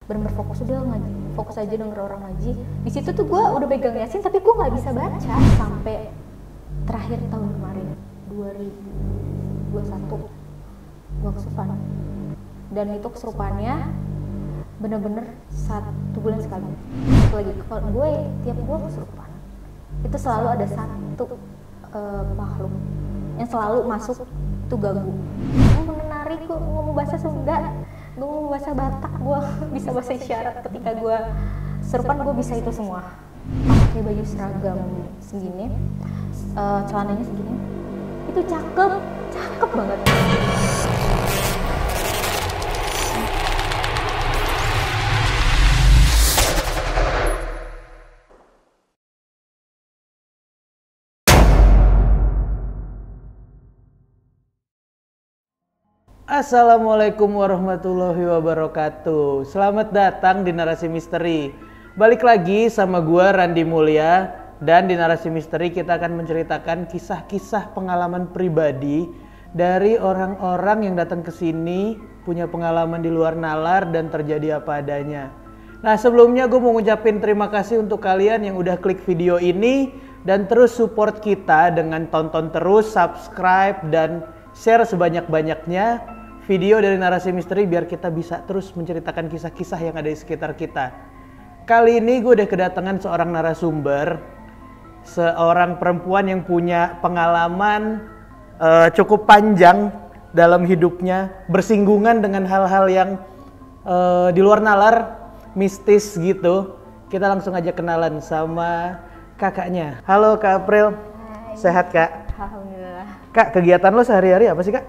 bener-bener fokus udah ngaji, fokus aja denger orang ngaji. Di situ tuh gue udah pegang Yasin tapi gue nggak bisa baca sampai terakhir tahun kemarin 2021 gue kesurupan. Dan itu kesurupannya bener-bener 1 bulan sekali. Lagi kalau gue tiap gue kesurupan itu selalu ada satu makhluk yang selalu masuk itu ganggu. Gue menari, gue ngomong bahasa Sunda, gue ngomong bahasa Batak, gue bisa bahasa isyarat. Ketika gue serupan gue bisa itu semua. Pakai baju seragam segini, celananya segini, itu cakep banget. Assalamualaikum warahmatullahi wabarakatuh. Selamat datang di Narasi Misteri. Balik lagi sama gua Randi Mulya, dan di Narasi Misteri kita akan menceritakan kisah-kisah pengalaman pribadi dari orang-orang yang datang ke sini punya pengalaman di luar nalar dan terjadi apa adanya. Nah, sebelumnya gue mau ngucapin terima kasih untuk kalian yang udah klik video ini dan terus support kita dengan tonton terus, subscribe, dan share sebanyak-banyaknya video dari Narasi Misteri biar kita bisa terus menceritakan kisah-kisah yang ada di sekitar kita. Kali ini gue udah kedatangan seorang narasumber, seorang perempuan yang punya pengalaman cukup panjang dalam hidupnya, bersinggungan dengan hal-hal yang di luar nalar, mistis gitu. Kita langsung aja kenalan sama kakaknya. Halo Kak April. Hai. Sehat Kak? Alhamdulillah. Kak, kegiatan lo sehari-hari apa sih Kak?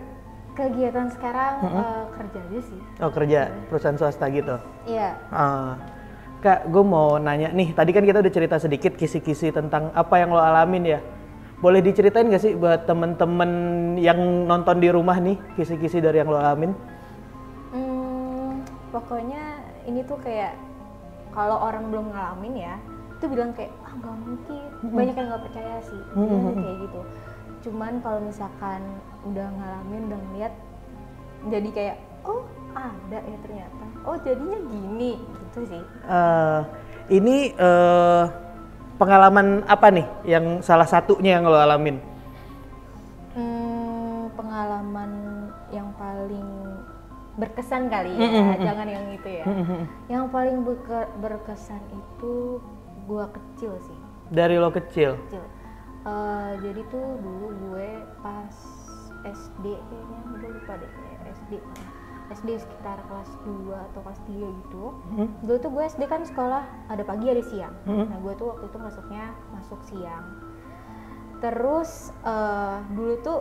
Kegiatan sekarang kerja aja sih. Oh, kerja perusahaan swasta gitu. Iya. Kak, gue mau nanya nih. Tadi kan kita udah cerita sedikit kisi-kisi tentang apa yang lo alamin ya. Boleh diceritain gak sih buat temen-temen yang nonton di rumah nih kisi-kisi dari yang lo alamin? Pokoknya ini tuh kayak kalau orang belum ngalamin ya, itu bilang kayak nggak mungkin. Banyak yang nggak percaya sih. Bilang kayak gitu. Cuman kalau misalkan udah ngalamin, udah ngeliat, jadi kayak oh ada ya ternyata, oh jadinya gini gitu sih. Ini pengalaman apa nih yang salah satunya yang lo alamin? Pengalaman yang paling berkesan kali ya, jangan yang itu ya. Yang paling berkesan itu gua kecil sih. Dari lo kecil? Jadi tuh dulu gue pas SD kayaknya, gue lupa deh, SD sekitar kelas 2 atau kelas 3 gitu. Dulu tuh gue SD kan sekolah ada pagi ada siang. Nah gue tuh waktu itu masuk siang. Terus dulu tuh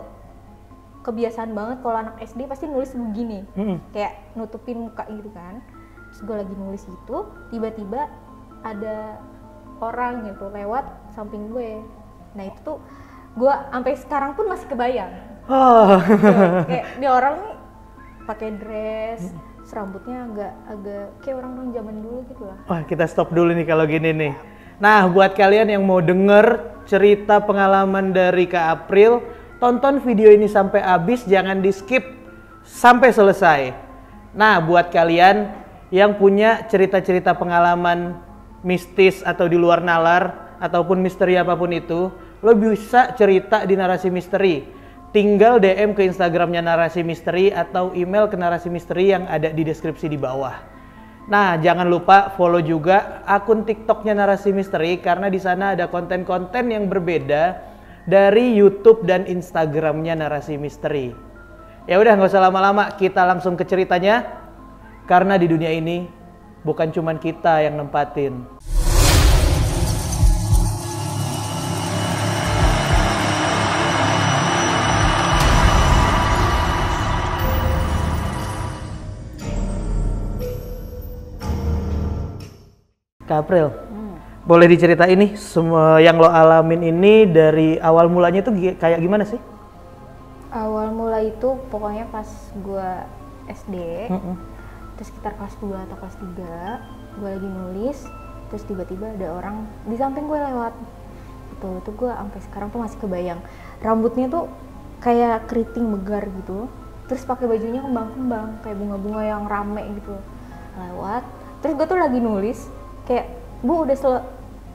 kebiasaan banget kalau anak SD pasti nulis begini, kayak nutupin muka gitu kan. Terus gue lagi nulis gitu, tiba-tiba ada orang gitu lewat samping gue. Nah itu tuh gue sampai sekarang pun masih kebayang. Kayak dia orang pakai dress, rambutnya agak kayak orang zaman dulu gitu lah. Wah, kita stop dulu nih kalau gini nih. Nah, buat kalian yang mau denger cerita pengalaman dari Kak April, tonton video ini sampai habis, jangan di skip sampai selesai. Nah, buat kalian yang punya cerita-cerita pengalaman mistis atau di luar nalar ataupun misteri apapun itu, lo bisa cerita di Narasi Misteri. Tinggal DM ke Instagramnya Narasi Misteri atau email ke Narasi Misteri yang ada di deskripsi di bawah. Nah, jangan lupa follow juga akun TikToknya Narasi Misteri karena di sana ada konten-konten yang berbeda dari YouTube dan Instagramnya Narasi Misteri. Ya udah, nggak usah lama-lama, kita langsung ke ceritanya. Karena di dunia ini bukan cuman kita yang nempatin. Kak April, boleh diceritain nih semua yang lo alamin ini dari awal mulanya itu kayak gimana sih? Awal mula itu pokoknya pas gue SD, terus sekitar kelas 2 atau kelas 3, gue lagi nulis, terus tiba-tiba ada orang di samping gue lewat. Itu gue sampai sekarang tuh masih kebayang. Rambutnya tuh kayak keriting megar gitu, terus pakai bajunya kembang-kembang, kayak bunga-bunga yang rame gitu. Lewat, Terus gue tuh lagi nulis kayak bu udah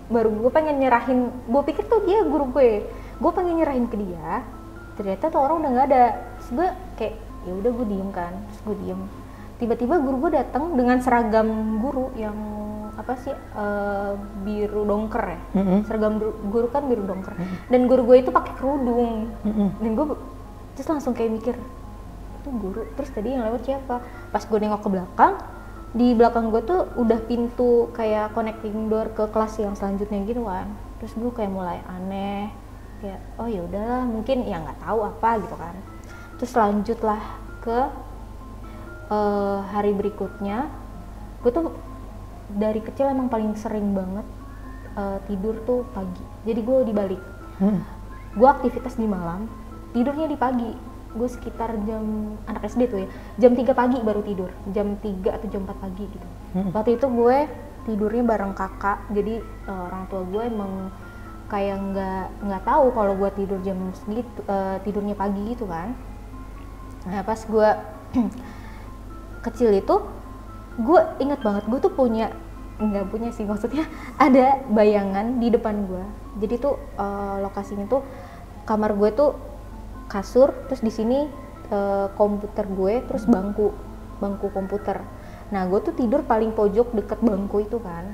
baru gue pengen nyerahin, gue pikir tuh dia guru gue pengen nyerahin ke dia, ternyata tuh orang udah nggak ada. Terus gue kayak ya udah gue diem kan, terus gue diem. Tiba-tiba guru gue datang dengan seragam guru yang apa sih biru dongker ya, seragam guru kan biru dongker, dan guru gue itu pakai kerudung, dan gue terus langsung kayak mikir itu guru. Terus tadi yang lewat siapa? Pas gue nengok ke belakang, di belakang gue tuh udah pintu kayak connecting door ke kelas yang selanjutnya gitu kan. Terus gue kayak mulai aneh, kayak oh ya udahlah mungkin ya nggak tahu apa gitu kan. Terus lanjutlah ke hari berikutnya. Gue tuh dari kecil emang paling sering banget tidur tuh pagi. Jadi gue dibalik. Gue aktivitas di malam, tidurnya di pagi. Gue sekitar jam, anak SD tuh ya, jam 3 pagi baru tidur. Jam 3 atau jam 4 pagi gitu. Waktu itu gue tidurnya bareng kakak. Jadi orang tua gue emang kayak nggak tahu kalau gue tidur jam segitu, tidurnya pagi gitu kan. Nah pas gue kecil itu, gue ingat banget, gue tuh nggak punya sih, maksudnya ada bayangan di depan gue. Jadi tuh lokasinya tuh kamar gue tuh kasur, terus di sini komputer gue, terus bangku komputer. Nah gue tuh tidur paling pojok deket bangku itu kan.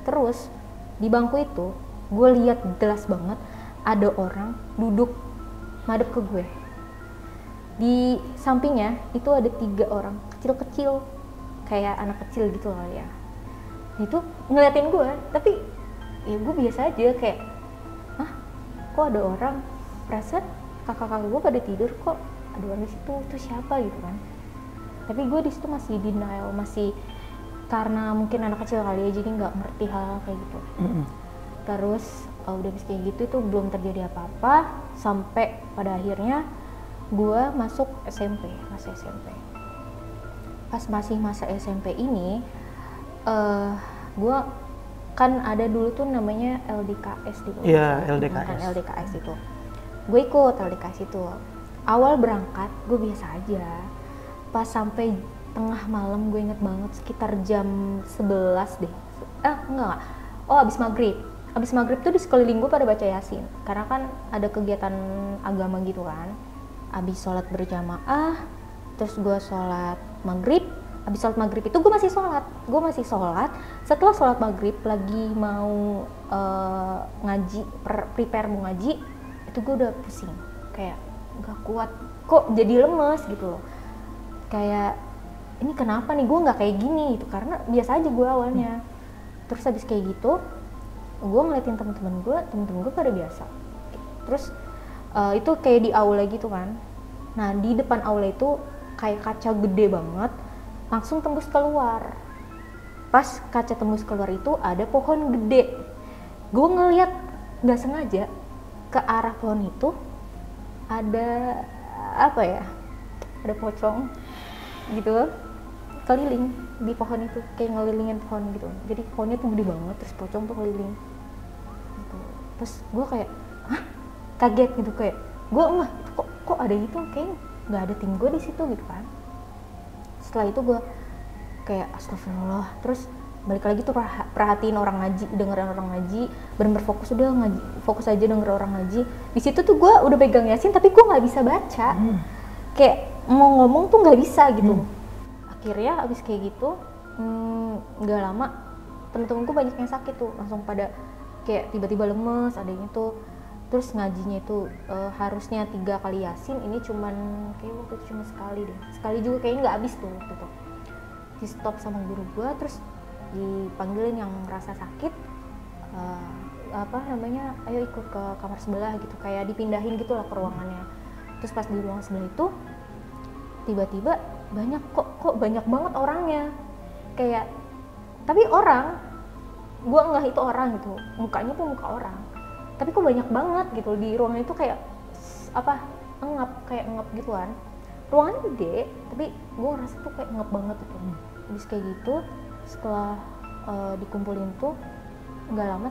Terus di bangku itu gue lihat jelas banget ada orang duduk madep ke gue. Di sampingnya itu ada 3 orang kecil-kecil, kayak anak kecil gitu loh ya. Itu ngeliatin gue, tapi ya gue biasa aja kayak, hah kok ada orang, perasaan kakak-kakak gue pada tidur kok ada orang di situ, itu siapa gitu kan. Tapi gue di situ masih denial, masih karena mungkin anak kecil kali ya, jadi nggak ngerti hal kayak gitu. Terus udah habis kayak gitu itu belum terjadi apa-apa sampai pada akhirnya gue masuk SMP, masih SMP. Pas masih masa SMP ini, gue kan ada dulu tuh namanya LDKS gitu. Iya, LDKS. Kan LDKS itu. Gue ikut LDKS itu. Awal berangkat gue biasa aja. Pas sampai tengah malam, gue inget banget sekitar jam 11 deh. Enggak. Oh, abis maghrib. Abis maghrib tuh di sekeliling gue pada baca Yasin. Karena kan ada kegiatan agama gitu kan. Abis sholat berjamaah, terus gue sholat maghrib. Abis sholat maghrib itu gue masih sholat. Setelah sholat maghrib lagi mau ngaji, prepare mau ngaji, itu gue udah pusing, kayak gak kuat, kok jadi lemes gitu loh. Kayak ini kenapa nih, gue nggak kayak gini gitu, karena biasa aja gue awalnya. Terus habis kayak gitu, gue ngeliatin temen-temen gue pada biasa. Terus itu kayak di aula gitu kan. Nah di depan aula itu kayak kaca gede banget, langsung tembus keluar. Pas kaca tembus keluar itu ada pohon gede. Gue ngeliat nggak sengaja ke arah pohon itu ada apa ya? Ada pocong gitu keliling di pohon itu, kayak ngelilingin pohon gitu. Jadi pohonnya tuh gede banget, terus pocong tuh keliling gitu. Terus gue kayak hah, kaget gitu, kayak gue kok ada gitu, kayak nggak ada tim gue di situ gitu kan. Setelah itu gue kayak astagfirullah, terus balik lagi tuh perhatiin orang ngaji, dengerin orang ngaji, bener-bener fokus, udah ngaji, fokus aja denger orang ngaji. Di situ tuh gue udah pegang Yasin tapi gue nggak bisa baca, kayak mau ngomong tuh nggak bisa gitu. Akhirnya abis kayak gitu nggak lama temen-temenku banyak yang sakit tuh, langsung pada kayak tiba-tiba lemes, adanya tuh. Terus ngajinya itu harusnya 3 kali Yasin, ini cuman kayak waktu itu cuma sekali deh, sekali juga kayaknya nggak habis tuh waktu itu. Di stop sama guru gue, terus dipanggilin yang ngerasa sakit, ayo ikut ke kamar sebelah gitu, kayak dipindahin gitu lah ke ruangannya. Terus pas di ruang sebelah itu tiba-tiba banyak kok banyak banget orangnya, kayak tapi orang, gue ngeh itu orang gitu, mukanya tuh muka orang, tapi kok banyak banget gitu di ruangan itu, kayak engap gituan. Ruangannya gede tapi gue ngerasa tuh kayak ngep banget gitu. Habis kayak gitu, setelah dikumpulin tuh nggak lama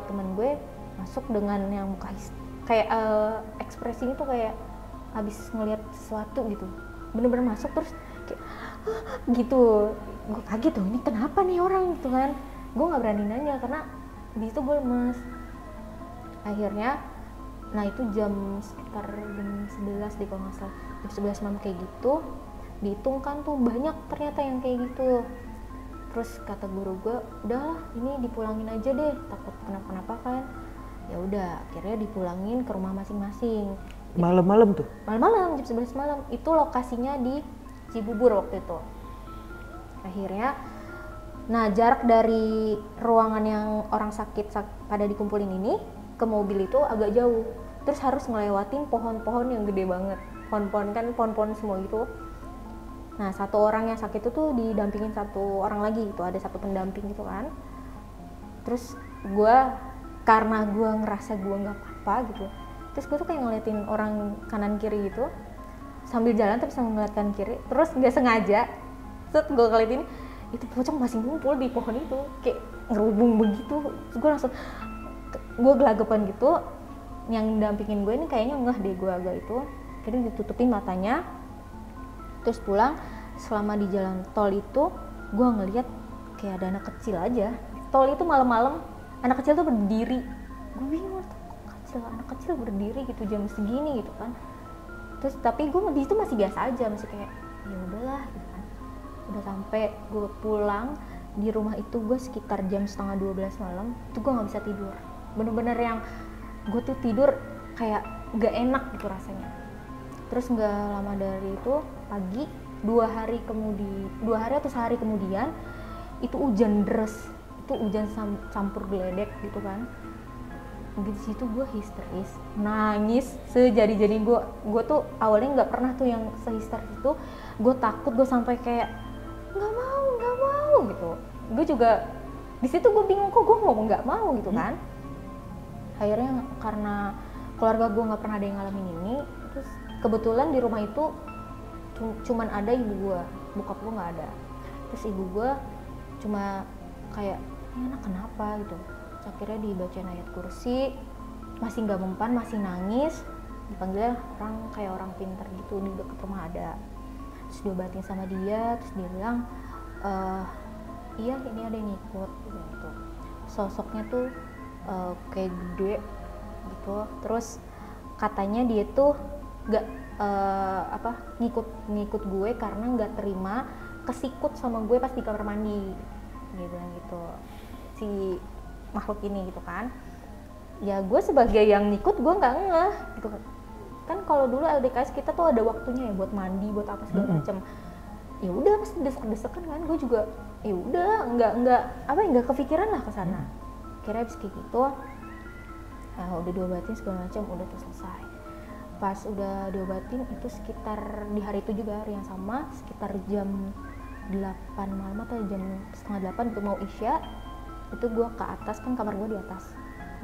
temen gue masuk dengan yang muka kayak ekspresinya tuh kayak habis ngelihat sesuatu gitu, bener-bener masuk terus kayak gitu, gue kaget tuh, ini kenapa nih orang gitu kan. Gue nggak berani nanya karena di situ gue lemes. Akhirnya nah itu sekitar jam 11 deh kalau nggak salah, jam 11 malam kayak gitu. Dihitung kan tuh banyak ternyata yang kayak gitu. Terus kata guru gue, udahlah ini dipulangin aja deh, takut kenapa-kenapa kan. Ya udah, akhirnya dipulangin ke rumah masing-masing. Malam-malam tuh? Malam-malam, jam 11 malam. Itu lokasinya di Cibubur waktu itu. Akhirnya, nah jarak dari ruangan yang orang sakit pada dikumpulin ini ke mobil itu agak jauh. Terus harus ngelewatin pohon-pohon yang gede banget. Pohon-pohon kan, pohon-pohon semua gitu. Nah, satu orang yang sakit itu tuh didampingin satu orang lagi gitu, ada satu pendamping gitu kan. Terus karena gue ngerasa gue nggak apa-apa gitu, terus gue tuh kayak ngeliatin orang kanan kiri gitu, sambil jalan tapi sambil ngeliat kanan kiri, terus nggak sengaja, terus gue ngeliatin itu pocong masih ngumpul di pohon itu, kayak ngerubung begitu. Terus gue langsung, gue gelagapan gitu, yang dampingin gue ini kayaknya ngeh deh gue agak itu, akhirnya ditutupin matanya. Terus pulang, selama di jalan tol itu gue ngeliat kayak ada anak kecil aja. Tol itu malam-malam, anak kecil tuh berdiri. Gue bingung, anak kecil berdiri gitu jam segini gitu kan. Terus tapi gue di situ masih biasa aja, masih kayak ya udahlah gitu kan. Udah sampai gue pulang di rumah itu gue sekitar jam 11:30 malam, itu gue nggak bisa tidur. Bener-bener yang gue tuh tidur kayak gak enak gitu rasanya. Terus nggak lama dari itu pagi, 2 hari atau sehari kemudian itu hujan deras, itu hujan campur geledek gitu kan. Di situ gue histeris, nangis sejadi-jadi. Gue tuh awalnya nggak pernah tuh yang sehisteris itu. Gue takut, gue sampai kayak nggak mau gitu. Gue juga di situ gue bingung kok gue ngomong nggak mau gitu kan. Akhirnya karena keluarga gue nggak pernah ada yang ngalamin ini, terus kebetulan di rumah itu cuman ada ibu gue, bokap gue nggak ada. Terus ibu gue cuma kayak, ini anak kenapa gitu. Terus akhirnya dibacain ayat kursi, masih nggak mempan, masih nangis. Dipanggil orang pintar gitu di dekat rumah ada. Terus diobatin sama dia, terus dia bilang, iya ini ada yang ikut gitu. Sosoknya tuh kayak gede gitu. Terus katanya dia tuh nggak ngikut gue karena nggak terima kesikut sama gue pas di kamar mandi gitu si makhluk ini gitu kan. Ya gue sebagai yang ngikut gue nggak ngeh gitu kan. Kalau dulu LDKS kita tuh ada waktunya ya buat mandi, buat apa segala macam. Ya udah pasti desek-desekan kan. Gue juga ya udah nggak kepikiran lah ke sana. Kira abis kayak gitu, nah, udah diobatin segala macam, udah selesai. Pas udah diobatin itu sekitar di hari itu juga hari yang sama, sekitar jam 8 malam atau jam setengah 8 itu mau isya. Itu gue ke atas, kan kamar gue di atas.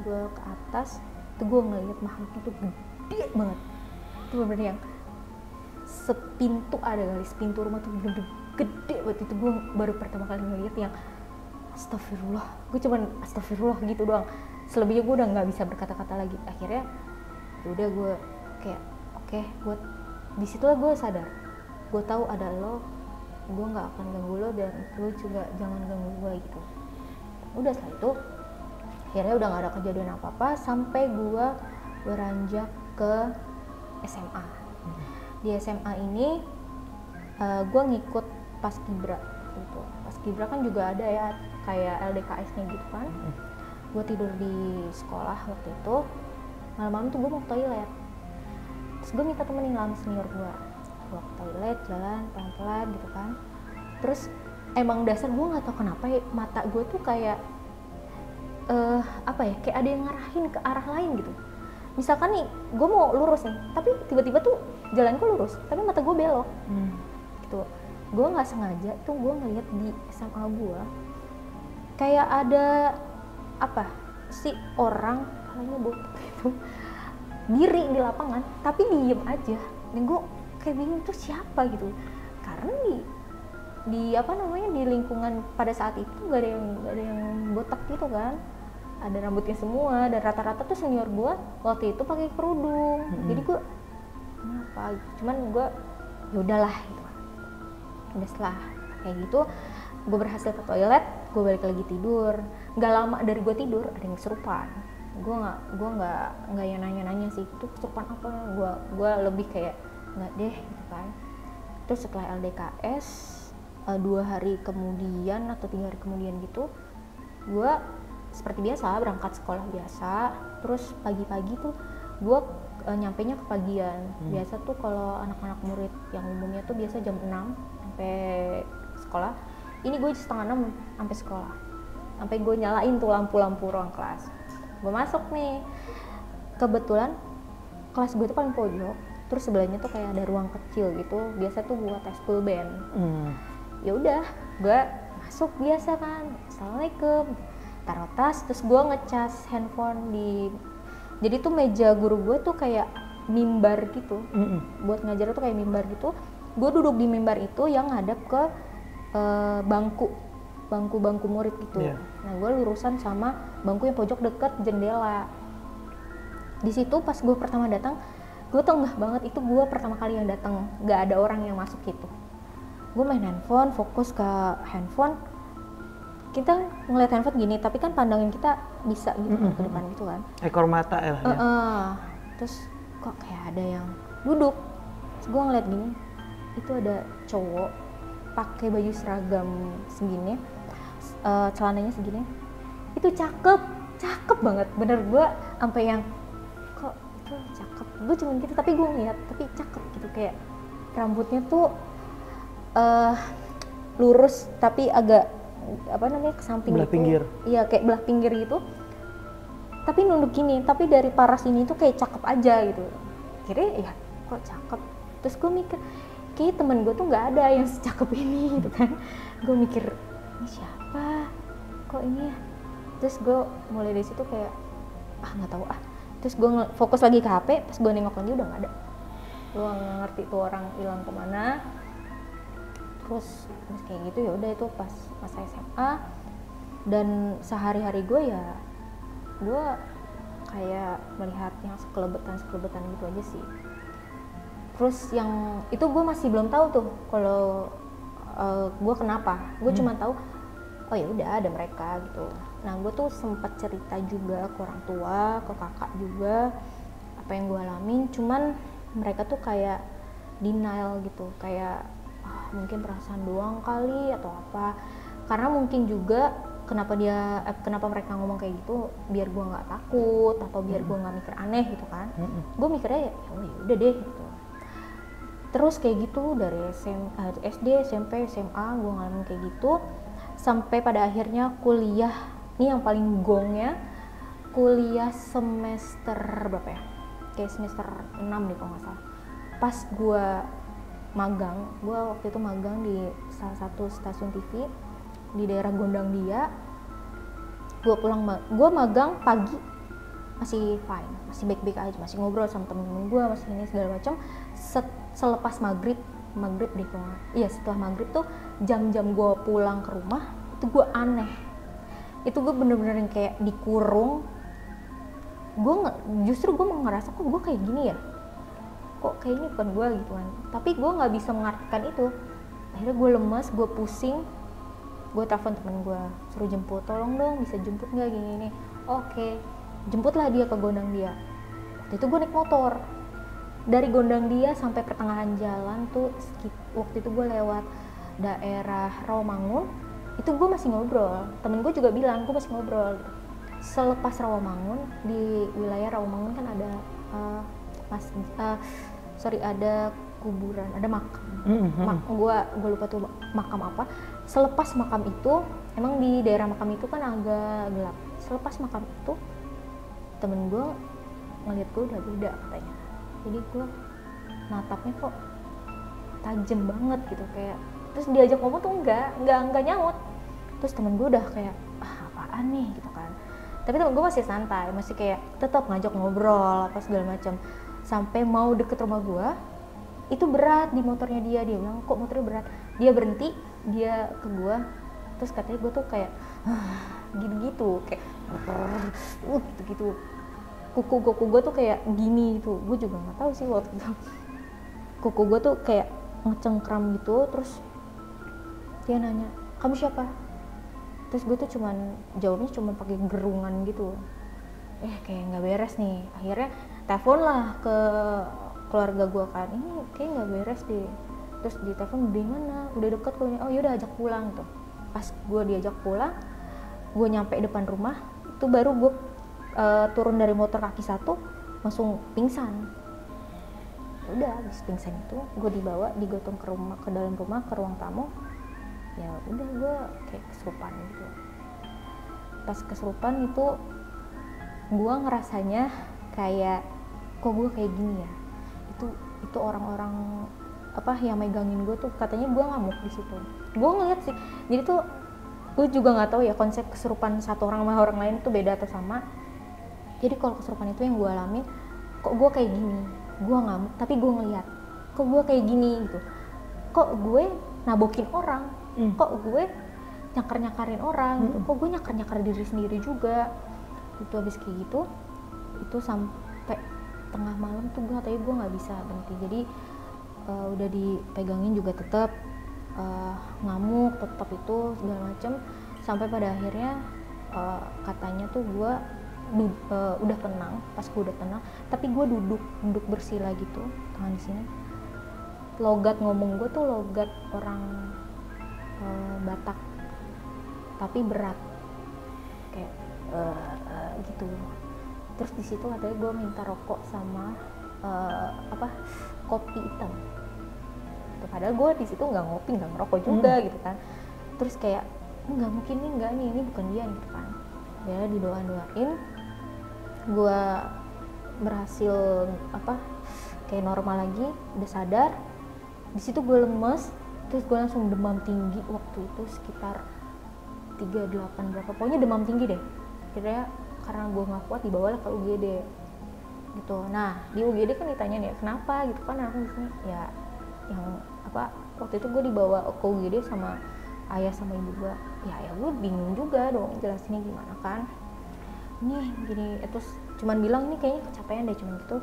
Gue ke atas, itu gue ngeliat makhluk itu gede banget. Itu bener-bener yang sepintu ada kali, sepintu rumah tuh bener-bener gede banget. Itu gue baru pertama kali ngeliat yang astagfirullah. Gue cuman astagfirullah gitu doang. Selebihnya gue udah nggak bisa berkata-kata lagi. Akhirnya udah gue kayak oke, gue di situ lah gue sadar, gue tahu ada lo, gue nggak akan ganggu lo dan lo juga jangan ganggu gue gitu. Udah setelah itu akhirnya udah nggak ada kejadian apa-apa sampai gue beranjak ke SMA. Di SMA ini gue ngikut paskibra gitu. Paskibra kan juga ada ya kayak LDKS-nya gitu kan. Gue tidur di sekolah waktu itu, malam-malam tuh gue mau ke toilet. Terus gue minta temenin sama senior gue ke toilet, jalan pelan-pelan gitu kan. Terus emang dasar gue nggak tahu kenapa ya, mata gue tuh kayak kayak ada yang ngarahin ke arah lain gitu. Misalkan nih gue mau lurus nih, tapi tiba-tiba tuh jalan gue lurus tapi mata gue belok gitu. Gue nggak sengaja tuh gue ngeliat di SMA gue kayak ada si orang kayaknya botak gitu diri di lapangan tapi diem aja. Dan gue kayak bingung tuh siapa gitu, karena di di lingkungan pada saat itu gak ada yang botak gitu kan, ada rambutnya semua dan rata-rata tuh senior gue waktu itu pakai kerudung. Jadi gue kenapa, cuman gue yaudahlah gitu. Udah setelah kayak gitu gue berhasil ke toilet, gue balik lagi tidur. Nggak lama dari gue tidur ada yang kesurupan. Gue nggak yang nanya sih itu kesurupan apa. Gue lebih kayak nggak deh gitu kan. Terus setelah LDKS 2 hari kemudian atau 3 hari kemudian gitu, gue seperti biasa berangkat sekolah biasa. Terus pagi-pagi tuh gue nyampenya kepagian. Biasa tuh kalau anak-anak murid yang umumnya tuh biasa jam 6 sampai sekolah. Ini gue setengah 6 sampai sekolah. Sampai gue nyalain tuh lampu-lampu ruang kelas. Gue masuk nih. Kebetulan kelas gue tuh paling pojok. Terus sebelahnya tuh kayak ada ruang kecil gitu. Biasa tuh buat ekskul band. Ya udah, gue masuk biasa kan. Assalamualaikum. Taruh tas, terus gue ngecas handphone di. Jadi tuh meja guru gue tuh kayak mimbar gitu. Buat ngajar tuh kayak mimbar gitu. Gue duduk di mimbar itu yang ngadep ke bangku murid gitu. Nah gue lurusan sama bangku yang pojok deket jendela. Di situ pas gue pertama datang, gue tuh enggak banget, itu gue pertama kali yang datang, nggak ada orang yang masuk gitu. Gue main handphone, fokus ke handphone. Kita ngeliat handphone gini, tapi kan pandangan kita bisa gitu kan ke depan gitu kan. Ekor mata ya. Terus kok kayak ada yang duduk. Terus gue ngeliat gini, itu ada cowok pakai baju seragam segini, celananya segini. Itu cakep banget. Bener, gue sampai yang kok itu cakep. Gue cuma gitu, tapi gue ngeliat, tapi cakep gitu, kayak rambutnya tuh lurus tapi agak ke samping belah gitu. Pinggir. Iya, kayak belah pinggir gitu. Tapi nunduk gini, tapi dari paras ini tuh kayak cakep aja gitu. Kira ya kok cakep. Terus gue mikir, kayak temen gue tuh nggak ada yang secakep ini gitu kan. Gue mikir, ini siapa? Kok ini ya? Terus gue mulai dari situ kayak nggak tahu. Terus gue fokus lagi ke HP. Pas gue nengok lagi udah nggak ada. Gue nggak ngerti tuh orang hilang kemana. Terus kayak gitu, ya udah itu pas masa SMA. Dan sehari-hari gue kayak melihat yang sekelebetan gitu aja sih. Terus yang itu gue masih belum tahu tuh kalau gue kenapa. Gue cuma tahu oh ya udah ada mereka gitu. Nah gue tuh sempat cerita juga ke orang tua, ke kakak juga apa yang gue alamin. Cuman mereka tuh kayak denial gitu, kayak mungkin perasaan doang kali atau apa. Karena mungkin juga kenapa mereka ngomong kayak gitu, biar gue nggak takut atau biar gue nggak mikir aneh gitu kan. Gue mikirnya ya udah deh gitu. Terus kayak gitu dari SD, SMP, SMA gue ngalamin kayak gitu sampai pada akhirnya kuliah. Ini yang paling gongnya, kuliah semester berapa ya? Kayak semester 6 nih kalau nggak salah. Pas gue magang, gue waktu itu magang di salah satu stasiun TV di daerah Gondang Dia. Gue magang pagi masih fine, masih baik-baik aja, masih ngobrol sama temen-temen gue, masih ini segala macam. Selepas maghrib deh kalau setelah maghrib tuh jam-jam gue pulang ke rumah itu gue aneh. Itu gue bener-bener yang kayak dikurung. Justru gue ngerasa kok gue kayak gini ya, kok kayak ini bukan gue gitu kan. Tapi gue nggak bisa mengartikan itu. Akhirnya gue lemas, gue pusing. Gue telepon temen gue, suruh jemput, tolong dong bisa jemput nggak gini. Oke, jemputlah dia ke Gondang Dia. Waktu itu gue naik motor dari Gondang Dia sampai pertengahan jalan tuh. Waktu itu gue lewat daerah Rawamangun. Itu gue masih ngobrol, temen gue juga bilang gue masih ngobrol gitu. Selepas Rawamangun, di wilayah Rawamangun kan ada ada kuburan, ada makam. Gue lupa tuh makam apa. Selepas makam itu, emang di daerah makam itu kan agak gelap. Selepas makam itu, temen gue ngeliat gue udah beda katanya. Jadi gue natapnya kok tajam banget gitu, kayak terus diajak ngomong tuh nggak nyaut. Terus temen gue udah kayak apaan nih gitu kan. Tapi temen gue masih santai, masih kayak tetap ngajak ngobrol apa segala macam. Sampai mau deket rumah gue, itu berat di motornya dia bilang kok motornya berat. Dia berhenti, dia ke gue, terus katanya gue tuh kayak gitu-gitu, kayak gitu-gitu. Kuku gue tuh kayak gini gitu. Gue juga nggak tahu sih waktu itu. Kuku gue tuh kayak ngecengkram gitu. Terus dia nanya, kamu siapa? Terus gue tuh jawabnya cuman pakai gerungan gitu. Kayak nggak beres nih. Akhirnya telepon lah ke keluarga gue kan, ini kayak nggak beres deh. Terus di telepon, di mana? Udah deket kok. Oh yaudah, ajak pulang tuh. Pas gue diajak pulang, gue nyampe depan rumah, itu baru gue turun dari motor kaki satu, langsung pingsan. Udah habis pingsan itu, gue digotong ke dalam rumah, ke ruang tamu. Ya udah, gue kayak kesurupan gitu. Pas kesurupan itu, gue ngerasanya kayak, kok gue kayak gini ya? Itu orang-orang yang megangin gue tuh katanya gue ngamuk di situ. Gue ngeliat sih, jadi tuh gue juga nggak tahu ya konsep kesurupan satu orang sama orang lain tuh beda atau sama. Jadi kalau kesurupan itu yang gue alamin, kok gue kayak gini, gue ngamuk tapi gue ngeliat, kok gue kayak gini gitu, kok gue nabokin orang, kok gue nyakar-nyakarin orang gitu, kok gue nyakar-nyakar diri sendiri juga. Itu habis kayak gitu, itu sampai tengah malam tuh gue nggak bisa berhenti. Jadi udah dipegangin juga tetap ngamuk, tetap itu segala macem, sampai pada akhirnya katanya tuh gue udah tenang. Pas gue udah tenang, tapi gue duduk bersila gitu, tangan di sini. Logat ngomong gue tuh logat orang Batak, tapi berat kayak gitu. Terus di situ katanya gue minta rokok sama kopi hitam. Padahal gue di situ nggak ngopi, nggak ngerokok juga gitu kan. Terus kayak nggak mungkin ini bukan dia gitu kan. Ya didoain, gue berhasil kayak normal lagi, udah sadar. Di situ gue lemes, terus gue langsung demam tinggi waktu itu sekitar 38 berapa, pokoknya demam tinggi deh. Akhirnya karena gue nggak kuat dibawalah ke UGD gitu. Nah di UGD kan ditanya nih kenapa gitu kan, aku di sini ya yang waktu itu gue dibawa ke UGD sama ayah sama ibu gue. Ya gue bingung juga dong jelasinnya gimana kan, ini gini. Terus cuman bilang ini kayaknya kecapean deh, cuman gitu.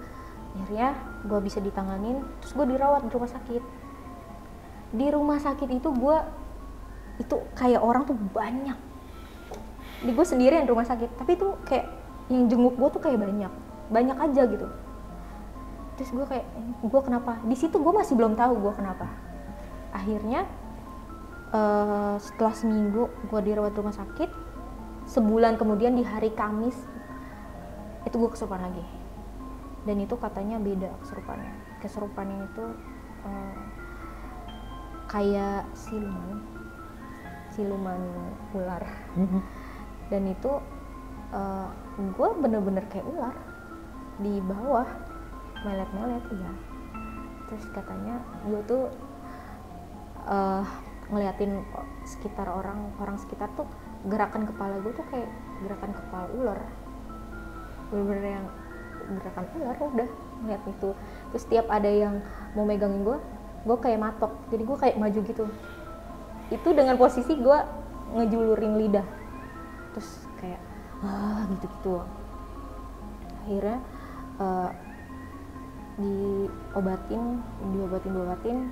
Akhirnya gue bisa ditanganin, terus gue dirawat di rumah sakit. Di rumah sakit itu kayak orang tuh banyak. Di gue sendirian di rumah sakit, tapi itu kayak yang jenguk gue tuh kayak banyak aja gitu. Terus gue kenapa? Di situ gue masih belum tahu gue kenapa. Akhirnya setelah seminggu gue dirawat di rumah sakit, sebulan kemudian di hari Kamis itu gue kesurupan lagi. Dan itu katanya beda kesurupannya. Kesurupannya itu kayak siluman ular. Dan itu gue bener-bener kayak ular di bawah melet-melet ya. Terus katanya gue tuh ngeliatin sekitar orang sekitar tuh, gerakan kepala gue tuh kayak gerakan kepala ular, bener-bener yang gerakan ular. Udah ngeliat itu. Terus setiap ada yang mau megangin gue kayak matok, jadi gue kayak maju gitu. Itu dengan posisi gue ngejulurin lidah, terus kayak gitu. Akhirnya diobatin,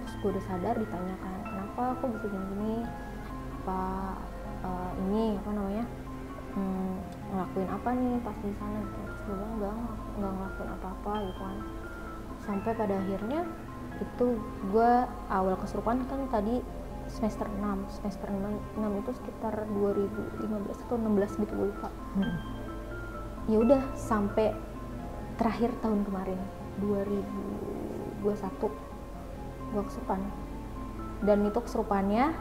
terus gue udah sadar. Ditanyakan kenapa aku bisa gini-gini, ngelakuin apa nih pas di sana gitu. Terus gue bilang nggak ngelakuin apa-apa gitu kan. Sampai pada akhirnya itu gue awal kesurupan kan tadi semester 6 itu sekitar 2015 atau 16 gitu, gue lupa. Ya udah sampai terakhir tahun kemarin 2021 gue kesurupan. Dan itu kesurupannya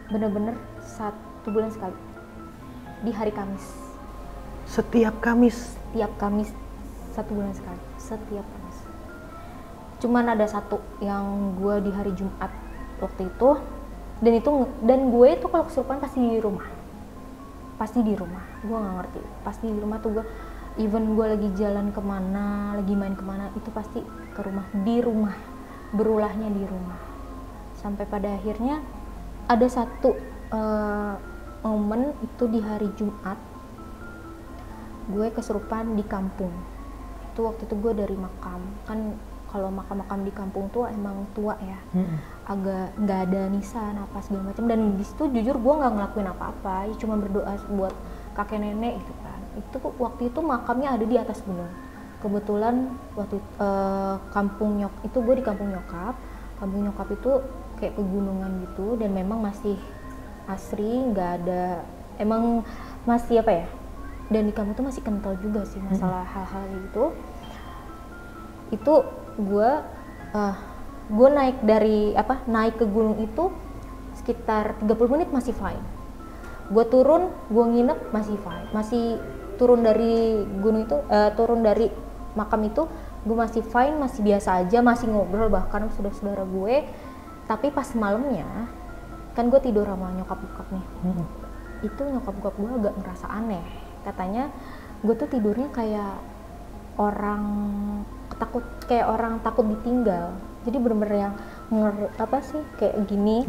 bener-bener 1 bulan sekali, di hari Kamis. Setiap Kamis 1 bulan sekali, setiap Kamis. Cuman ada satu yang gue di hari Jumat waktu itu, dan gue itu kalau kesurupan pasti di rumah. Gue nggak ngerti, pasti di rumah tuh gue. Even gue lagi jalan kemana, lagi main kemana, itu pasti ke rumah, di rumah, berulahnya di rumah. Sampai pada akhirnya ada satu momen itu di hari Jumat, gue kesurupan di kampung. Itu waktu itu gue dari makam, kan kalau makam-makam di kampung tuh emang tua ya, agak nggak ada nisan apa segala macam. Dan di situ jujur gue nggak ngelakuin apa-apa, ya cuma berdoa buat kakek nenek gitu kan. Itu waktu itu makamnya ada di atas gunung. Kebetulan waktu kampung itu gue di kampung nyokap itu kayak pegunungan gitu, dan memang masih asri, nggak ada, emang masih apa ya, dan di kampung tuh masih kental juga sih masalah hal-hal gitu. Itu gue naik ke gunung itu sekitar 30 menit masih fine. Gue turun, gue nginep masih fine, masih turun dari gunung itu, turun dari makam itu gue masih fine, masih biasa aja, masih ngobrol bahkan saudara-saudara gue. Tapi pas malamnya kan gue tidur sama nyokap bokap nih, itu nyokap bokap gue agak ngerasa aneh. Katanya gue tuh tidurnya kayak orang takut ditinggal. Jadi bener-bener yang kayak gini,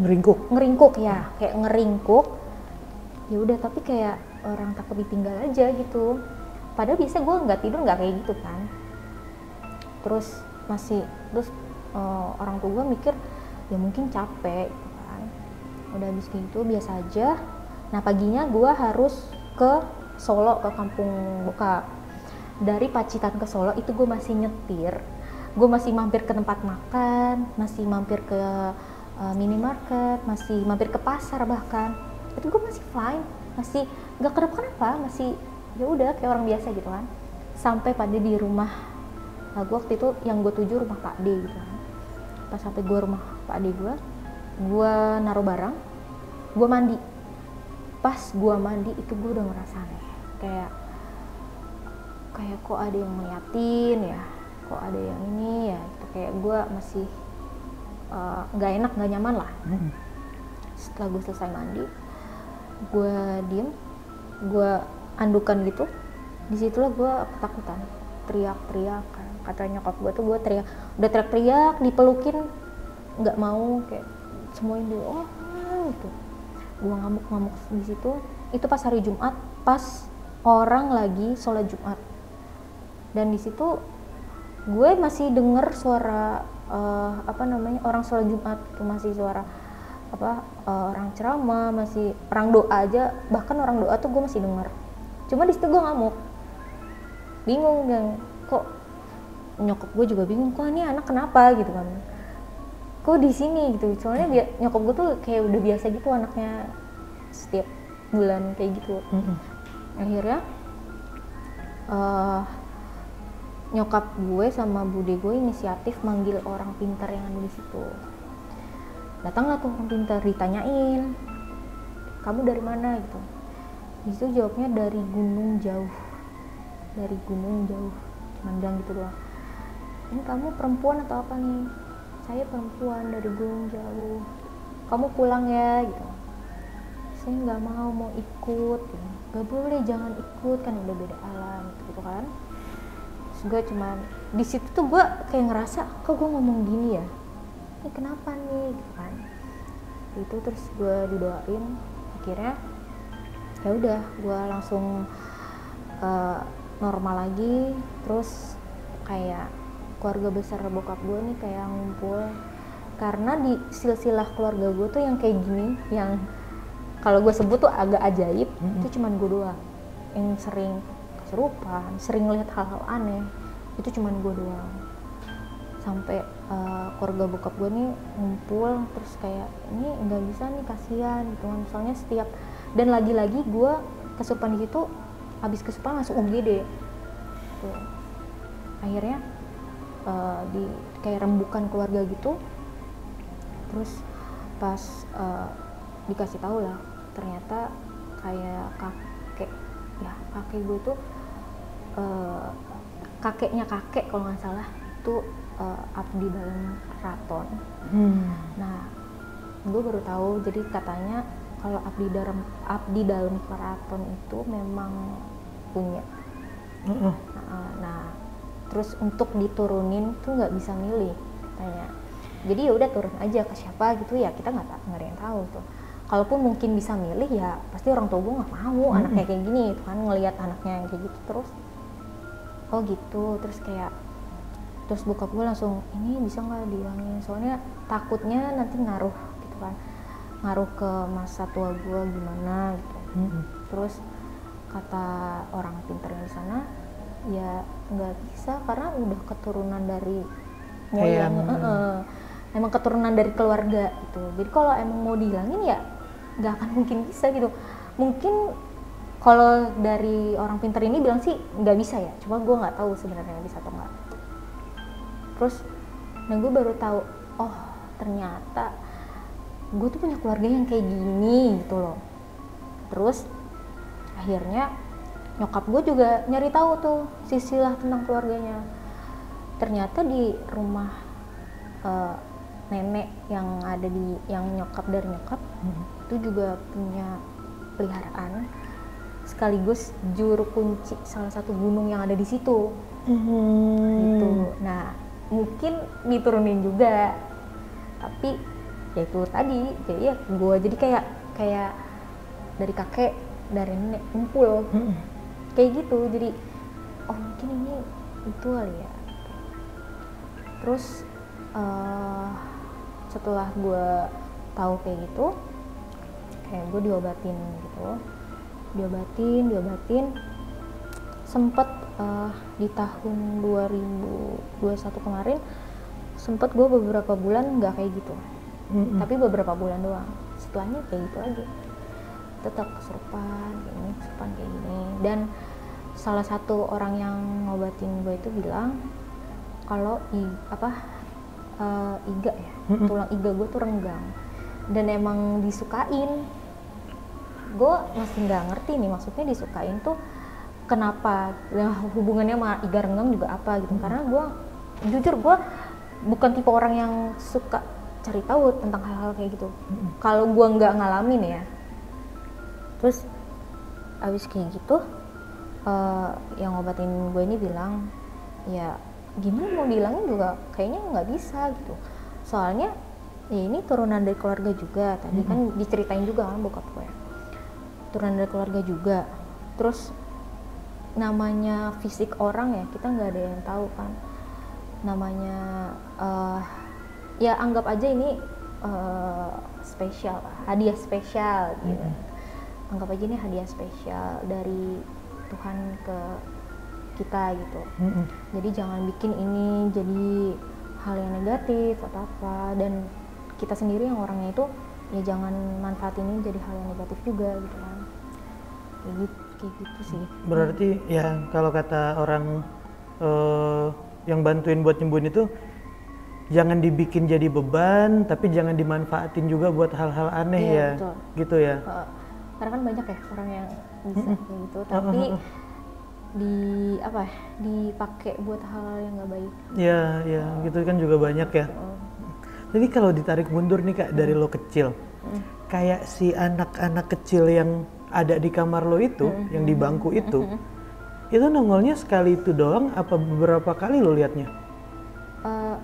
ngeringkuk ya, kayak ngeringkuk. Ya udah, tapi kayak orang takut ditinggal aja gitu. Padahal biasa gue nggak tidur nggak kayak gitu kan. Terus orang tua gue mikir ya mungkin capek gitu kan. Udah habis gitu biasa aja. Nah paginya gue harus ke Solo, ke kampung bokap. Dari Pacitan ke Solo itu gue masih nyetir, gue masih mampir ke tempat makan, masih mampir ke minimarket, masih mampir ke pasar bahkan. Itu gue masih fine, masih nggak kenapa-kenapa, masih ya udah kayak orang biasa gitu kan. Sampai pada di rumah, gue waktu itu yang gue tuju rumah Pak D gitu kan. Pas sampai gue rumah Pak D gue naruh barang, gue mandi. Pas gue mandi itu gue udah ngerasa aneh, kayak kok ada yang ngeliatin ya, kok ada yang ini ya gitu. Kayak gue masih nggak enak, nggak nyaman lah. Setelah gue selesai mandi, gue diem, gue andukan gitu. Disitulah gue ketakutan, teriak-teriak. Kata nyokap gue tuh gue udah teriak-teriak, dipelukin nggak mau, kayak semuanya dulu gitu. Gue ngamuk-ngamuk di situ. Itu pas hari Jumat, pas orang lagi sholat Jumat. Dan di situ gue masih denger suara orang sholat Jumat itu, masih suara orang ceramah, masih orang doa aja, bahkan orang doa tuh gue masih denger. Cuma di situ gue ngamuk, bingung kan, kok nyokap gue juga bingung, kok ini anak kenapa gitu kan, kok di sini gitu. Soalnya nyokap gue tuh kayak udah biasa gitu anaknya setiap bulan kayak gitu. Akhirnya nyokap gue sama bude gue inisiatif manggil orang pintar yang ada di situ. Datanglah tuh orang pintar, ditanyain, kamu dari mana gitu. Di situ jawabnya dari gunung jauh, cuman bilang gitu doang. Ini kamu perempuan atau apa nih? Saya perempuan dari gunung jauh. Kamu pulang ya gitu. Saya nggak mau ikut. Gitu. Gak boleh, jangan ikut, kan udah beda alam gitu kan. Gue cuman di situ tuh gue kayak ngerasa, kok gue ngomong gini ya, ini kenapa nih gitu kan. Itu terus gue didoain, akhirnya ya udah gue langsung normal lagi. Terus kayak keluarga besar bokap gue nih kayak ngumpul, karena di silsilah keluarga gue tuh yang kayak gini, yang kalau gue sebut tuh agak ajaib, itu cuman gue doang yang sering kesurupan, sering lihat hal-hal aneh, itu cuman gue doang. Sampai keluarga bokap gue nih ngumpul, terus kayak ini nggak bisa nih, kasihan gitu kan. Soalnya setiap, dan lagi-lagi gue kesurupan di situ, habis kesurupan masuk UGD gitu. Akhirnya kayak rembukan keluarga gitu. Terus pas dikasih tahu lah, ternyata kayak kakek gue tuh kakeknya kakek kalau nggak salah tuh abdi dalam keraton. Nah, gue baru tahu, jadi katanya kalau abdi dalam keraton itu memang punya. Nah, terus untuk diturunin tuh nggak bisa milih katanya. Jadi ya udah turun aja ke siapa gitu ya, kita nggak ada yang tahu tuh. Kalaupun mungkin bisa milih ya pasti orang tua gue nggak mau anaknya kayak gini kan, ngelihat anaknya yang kayak gitu terus. Oh gitu, terus kayak Terus bokap gue langsung, ini bisa nggak dihilangin, soalnya takutnya nanti ngaruh gitu kan, ngaruh ke masa tua gue gimana gitu. Terus kata orang pintarnya di sana, ya nggak bisa karena udah keturunan dari moyang, emang keturunan dari keluarga gitu. Jadi kalau emang mau dihilangin ya nggak akan mungkin bisa gitu. Mungkin kalau dari orang pintar ini bilang sih nggak bisa ya, cuma gue nggak tahu sebenarnya bisa atau nggak. Terus dan gue baru tahu, oh ternyata gue tuh punya keluarga yang kayak gini gitu loh. Terus akhirnya nyokap gue juga nyari tahu tuh silsilah tentang keluarganya. Ternyata di rumah nenek yang ada di, yang nyokap dari nyokap itu juga punya peliharaan sekaligus juru kunci salah satu gunung yang ada di situ. Gitu. Nah mungkin diturunin juga, tapi ya itu tadi, jadi ya gue jadi kayak dari kakek dari nenek kumpul kayak gitu. Jadi oh mungkin ini itu kali ya. Terus setelah gue tahu kayak gitu, kayak gue diobatin gitu, diobatin sempet di tahun 2021 kemarin sempet gue beberapa bulan nggak kayak gitu, tapi beberapa bulan doang. Setelahnya kayak gitu aja, tetap kesurupan kayak gini. Dan salah satu orang yang ngobatin gue itu bilang kalau iga ya, tulang iga gue tuh renggang dan emang disukain. Gue masih nggak ngerti nih maksudnya disukain tuh kenapa, nah, hubungannya sama iga renggang juga apa gitu. Karena gue jujur gue bukan tipe orang yang suka cari tahu tentang hal-hal kayak gitu kalau gue nggak ngalamin ya. Terus abis kayak gitu yang ngobatin gue ini bilang ya gimana mau dihilangin juga kayaknya nggak bisa gitu, soalnya ya ini turunan dari keluarga juga. Tadi kan diceritain juga kan bokap gue turunan dari keluarga juga. Terus namanya fisik orang ya kita nggak ada yang tahu kan, namanya ya anggap aja ini spesial, hadiah spesial gitu. Anggap aja ini hadiah spesial dari Tuhan ke kita gitu. Jadi jangan bikin ini jadi hal yang negatif atau apa, dan kita sendiri yang orangnya itu ya jangan manfaatin ini jadi hal yang negatif juga gitu kan. Kayak gitu sih. Berarti ya kalau kata orang yang bantuin buat nyembuhin itu jangan dibikin jadi beban, tapi jangan dimanfaatin juga buat hal-hal aneh ya. Betul. Gitu ya. Karena kan banyak ya orang yang bisa kayak gitu, tapi dipakai buat hal yang nggak baik. Ya, gitu kan juga banyak ya. Jadi kalau ditarik mundur nih Kak, dari lo kecil, kayak si anak-anak kecil yang ada di kamar lo itu, yang di bangku itu nongolnya sekali itu doang, apa beberapa kali lo liatnya?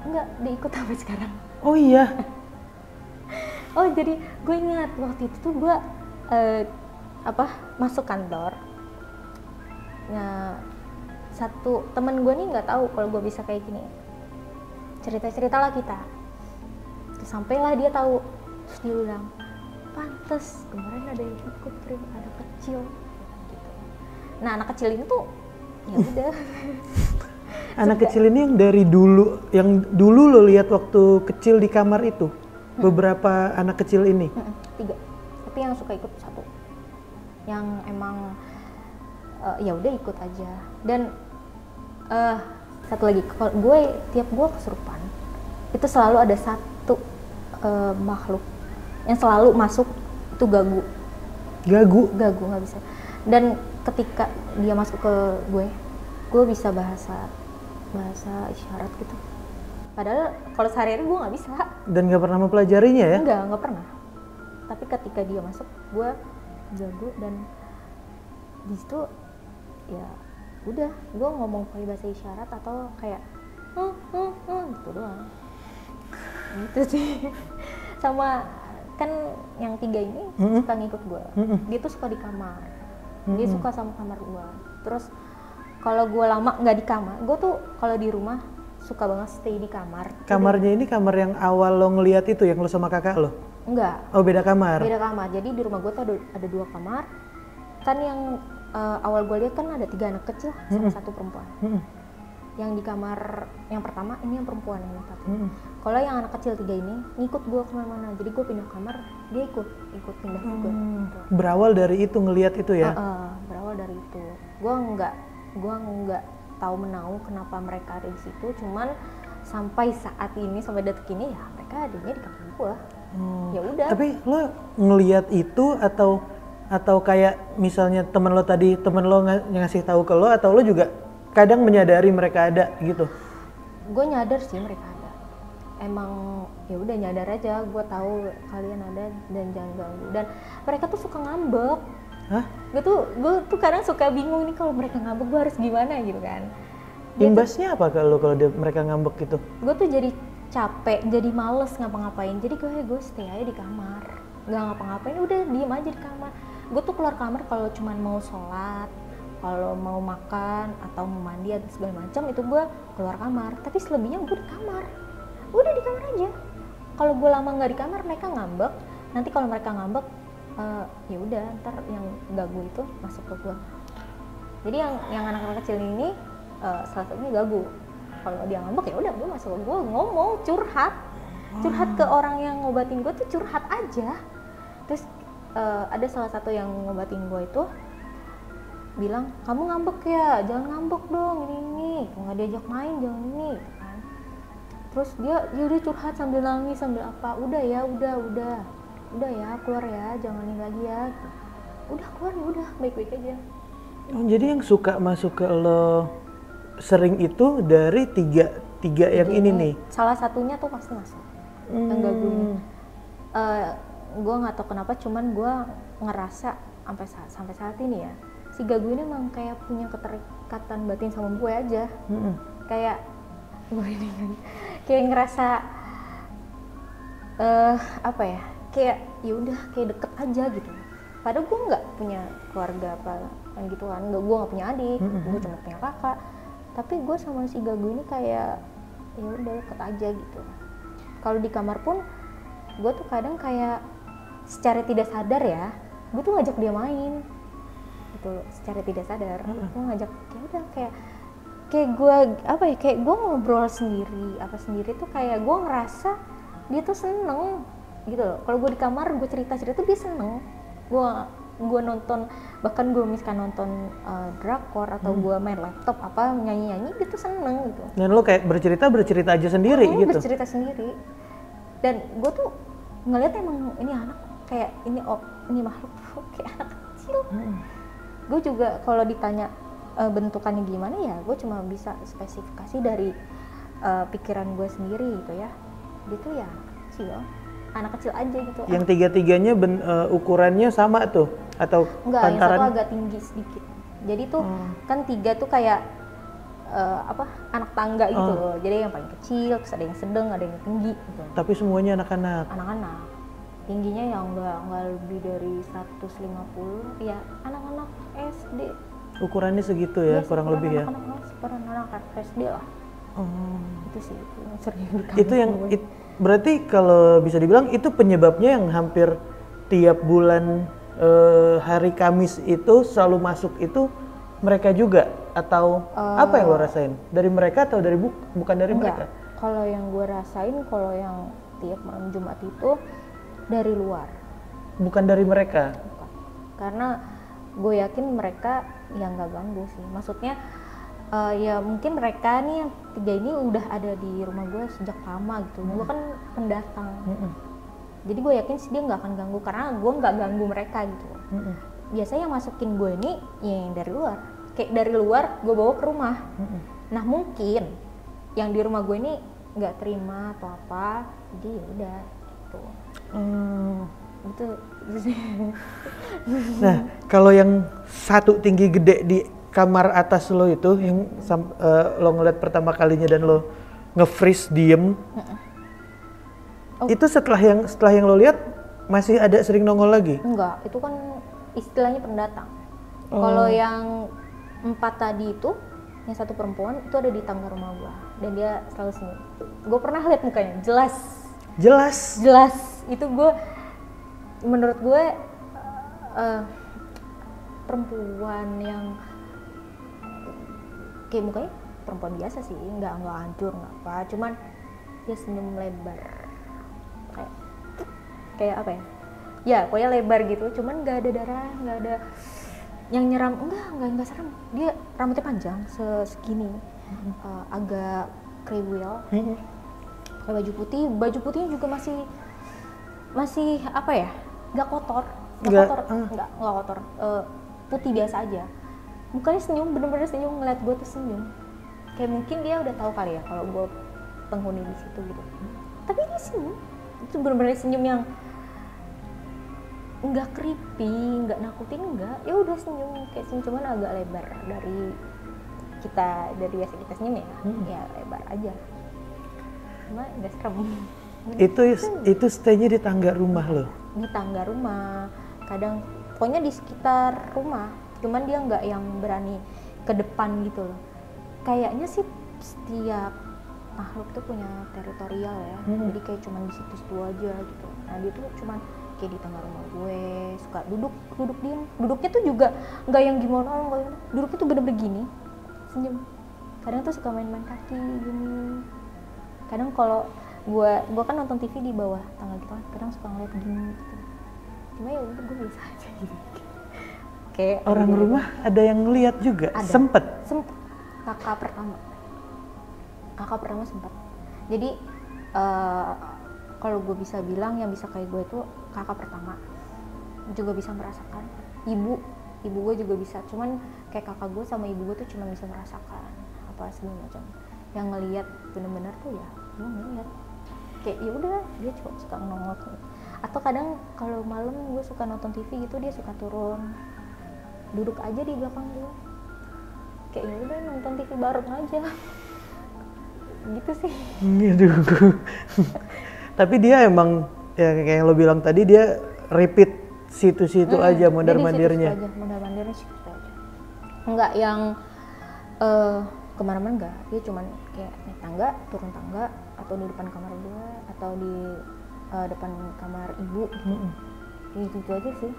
Enggak, diikut sampai sekarang. Oh iya. Oh jadi gue ingat waktu itu tuh gue masuk kantor. Nah, satu temen gue nih nggak tahu kalau gue bisa kayak gini. Cerita-ceritalah kita. Terus sampailah dia tahu. Terus dia bilang, pantes kemarin ada yang ikut Prim, ada kecil. Gitu. Nah anak kecil ini tuh ya udah. Anak kecil ini yang dari dulu, yang dulu lo lihat waktu kecil di kamar itu, beberapa anak kecil ini? 3. Tapi yang suka ikut 1. Yang emang ya udah ikut aja. Dan satu lagi, kalau tiap gue kesurupan itu selalu ada satu makhluk yang selalu masuk, itu gagu nggak bisa. Dan ketika dia masuk ke gue bisa bahasa isyarat gitu, padahal kalau sehari-hari gue nggak bisa. Dan nggak pernah mempelajarinya ya? Nggak pernah. Tapi ketika dia masuk gue gagu, dan di situ ya udah gue ngomong pakai bahasa isyarat atau kayak gitu doang gitu sih. Sama kan yang 3 ini suka ngikut gue. Dia tuh suka di kamar, dia suka sama kamar gue. Terus kalau gue lama nggak di kamar, gue tuh kalau di rumah suka banget stay di kamar. Kamarnya ini kamar yang awal lo ngeliat itu, yang lo sama kakak lo? Enggak. Oh, beda kamar? Beda kamar. Jadi di rumah gue tuh ada 2 kamar. Kan yang awal gue lihat kan ada 3 anak kecil sama 1 perempuan. Yang di kamar yang pertama ini yang perempuan yang satu. Kalau yang anak kecil 3 ini ngikut gue kemana-mana. Jadi gue pindah kamar, dia ikut pindah juga. Gitu. Berawal dari itu, ngelihat itu ya? Berawal dari itu. Gue nggak tahu menau kenapa mereka ada di situ. Cuman sampai saat ini, sampai detik ini ya mereka adanya di kamar gue. Ya udah. Tapi lo ngelihat itu atau kayak misalnya temen lo ngasih tahu ke lo, atau lo juga kadang menyadari mereka ada gitu? Gue nyadar sih mereka ada. Emang ya udah nyadar aja. Gue tahu kalian ada dan jangan ganggu. Dan mereka tuh suka ngambek. Hah? Gue tuh kadang suka bingung nih kalau mereka ngambek gue harus gimana gitu kan. Imbasnya apa kalau mereka ngambek gitu? Gue tuh jadi capek, jadi males ngapa-ngapain. Jadi gue stay aja di kamar, nggak ngapa-ngapain, udah diem aja di kamar. Gue tuh keluar kamar kalau cuman mau sholat, kalau mau makan atau mau mandi atau segala macam, itu gue keluar kamar. Tapi selebihnya gue di kamar, udah di kamar aja. Kalau gue lama nggak di kamar mereka ngambek. Nanti kalau mereka ngambek, ya udah ntar yang ganggu itu masuk ke gue. Jadi yang anak-anak kecil ini salah satunya ganggu. Kalau dia ngambek ya udah gue masuk ke gue, ngomong, curhat ke orang yang ngobatin gue tuh, curhat aja. Terus ada salah satu yang ngobatin gue itu bilang, kamu ngambek ya, jangan ngambek dong, ini nggak diajak main, jangan ini gitu kan. Terus dia udah curhat sambil nangis sambil apa, udah ya keluar ya, jangan ini lagi ya gitu. Udah keluar ya udah, baik-baik aja. Oh, jadi yang suka masuk ke lo sering itu dari tiga yang ini nih? Salah satunya tuh pasti masuk, yang gangguin. Gue nggak tahu kenapa, cuman gue ngerasa sampai saat ini ya, si Gagu ini emang kayak punya keterikatan batin sama gue aja. Kayak gue ini kayak ngerasa apa ya, kayak ya udah kayak deket aja gitu. Padahal gue nggak punya keluarga apa gitu kan, gue nggak punya adik, gue cuma punya kakak. Tapi gue sama si Gagu ini kayak ya udah deket aja gitu. Kalau di kamar pun gue tuh kadang kayak secara tidak sadar ya, gue tuh ngajak dia main gitu, secara tidak sadar. Gue ngajak, ya udah kayak gue apa ya, kayak gue ngobrol sendiri tuh kayak gue ngerasa dia tuh seneng gitu loh. Kalau gue di kamar gue cerita tuh dia seneng. Gue nonton, bahkan gue misalkan nonton drakor atau gue main laptop apa nyanyi dia tuh seneng gitu. Dan lo kayak bercerita aja sendiri gitu. Bercerita sendiri. Dan gue tuh ngeliat emang ini anak kayak ini makhluk tuh kayak anak kecil. Gue juga kalau ditanya bentukannya gimana ya, gue cuma bisa spesifikasi dari pikiran gue sendiri gitu ya. Dia tuh ya anak kecil aja gitu. Yang tiga-tiganya ukurannya sama tuh atau enggak, pantaran? yang satu agak tinggi sedikit. Jadi tuh kan 3 tuh kayak anak tangga gitu loh. Jadi yang paling kecil, terus ada yang sedang, ada yang tinggi gitu. Tapi semuanya anak-anak. Tingginya yang enggak lebih dari 150, ya anak-anak SD. Ukurannya segitu ya, kurang lebih ya. Anak-anak SD lah. Itu sih yang sering itu yang berarti kalau bisa dibilang itu penyebabnya yang hampir tiap bulan hari Kamis itu selalu masuk itu mereka juga, atau apa yang lo rasain? Dari mereka atau dari bukan dari mereka? Kalau yang gue rasain, kalau yang tiap malam Jumat itu dari luar. Bukan dari mereka? Bukan. Karena gue yakin mereka yang gak ganggu sih. Maksudnya ya mungkin mereka nih yang 3 ini udah ada di rumah gue sejak lama gitu. Gue kan pendatang. Jadi gue yakin sih dia gak akan ganggu, karena gue gak ganggu mereka gitu. Biasanya yang masukin gue ini ya yang dari luar. Kayak dari luar gue bawa ke rumah. Nah mungkin yang di rumah gue ini gak terima atau apa, jadi ya udah gitu. Gitu sih. Nah kalau yang satu tinggi gede di kamar atas lo itu yang lo ngeliat pertama kalinya dan lo nge-freeze diem, itu setelah yang lo lihat masih ada sering nongol lagi? Enggak, itu kan istilahnya pendatang. Kalau yang 4 tadi itu yang satu perempuan itu ada di tangga rumah gue dan dia selalu senyum. Gue pernah lihat mukanya, jelas itu gue, menurut gue perempuan yang kayak mukanya perempuan biasa sih, nggak hancur nggak apa, cuman dia senyum lebar kayak apa ya pokoknya lebar gitu, cuman nggak ada darah, nggak ada yang nyeram, enggak serem. Dia rambutnya panjang segini, agak kriwil, pakai baju putihnya juga masih apa ya, nggak kotor, nggak kotor, putih biasa aja. Mukanya senyum, bener-bener senyum, ngeliat gue tuh senyum. Kayak mungkin dia udah tahu kali ya kalau gue penghuni di situ gitu. Tapi dia senyum, itu bener-bener senyum yang nggak creepy, nggak nakutin, nggak. Ya udah senyum, kayak senyum cuman agak lebar dari biasa kita senyum ya, ya lebar aja. Cuma nggak serem. Itu stay-nya di tangga rumah lo? Di tangga rumah, kadang pokoknya di sekitar rumah. Cuman dia nggak yang berani ke depan gitu loh. Kayaknya sih setiap makhluk tuh punya teritorial ya, jadi kayak cuman di situ aja gitu. Nah dia tuh cuman kayak di tengah rumah gue, suka duduk diem. Duduknya tuh juga nggak yang gimana, duduknya tuh bener-bener gini, senyum. Kadang tuh suka main-main kaki gini. Kadang kalau gue kan nonton TV di bawah tangga gitu kan, kadang suka ngeliat gini gitu. Cuma ya udah gue biasa aja gitu. Kayak orang rumah ada yang ngeliat juga? Ada. Sempet? Kakak pertama sempat. Jadi kalau gue bisa bilang yang bisa kayak gue itu kakak pertama juga bisa merasakan. Ibu gue juga bisa, cuman kayak kakak gue sama ibu gue tuh cuma bisa merasakan apa segala macam. Yang ngelihat bener-bener tuh ya gue ngeliat kayak ya udah dia cuma suka nongol. Atau kadang kalau malam gue suka nonton TV gitu, dia suka turun duduk aja di belakang gue, kayak ya udah nonton TV bareng aja gitu sih. Tapi dia emang ya kayak yang lo bilang tadi, dia repeat situ-situ aja mondar-mandirnya. Mondar-mandirnya situ aja. Enggak yang kemana-mana enggak. Dia cuman kayak naik tangga, turun tangga, atau di depan kamar gue, atau di depan kamar ibu. Gitu aja sih.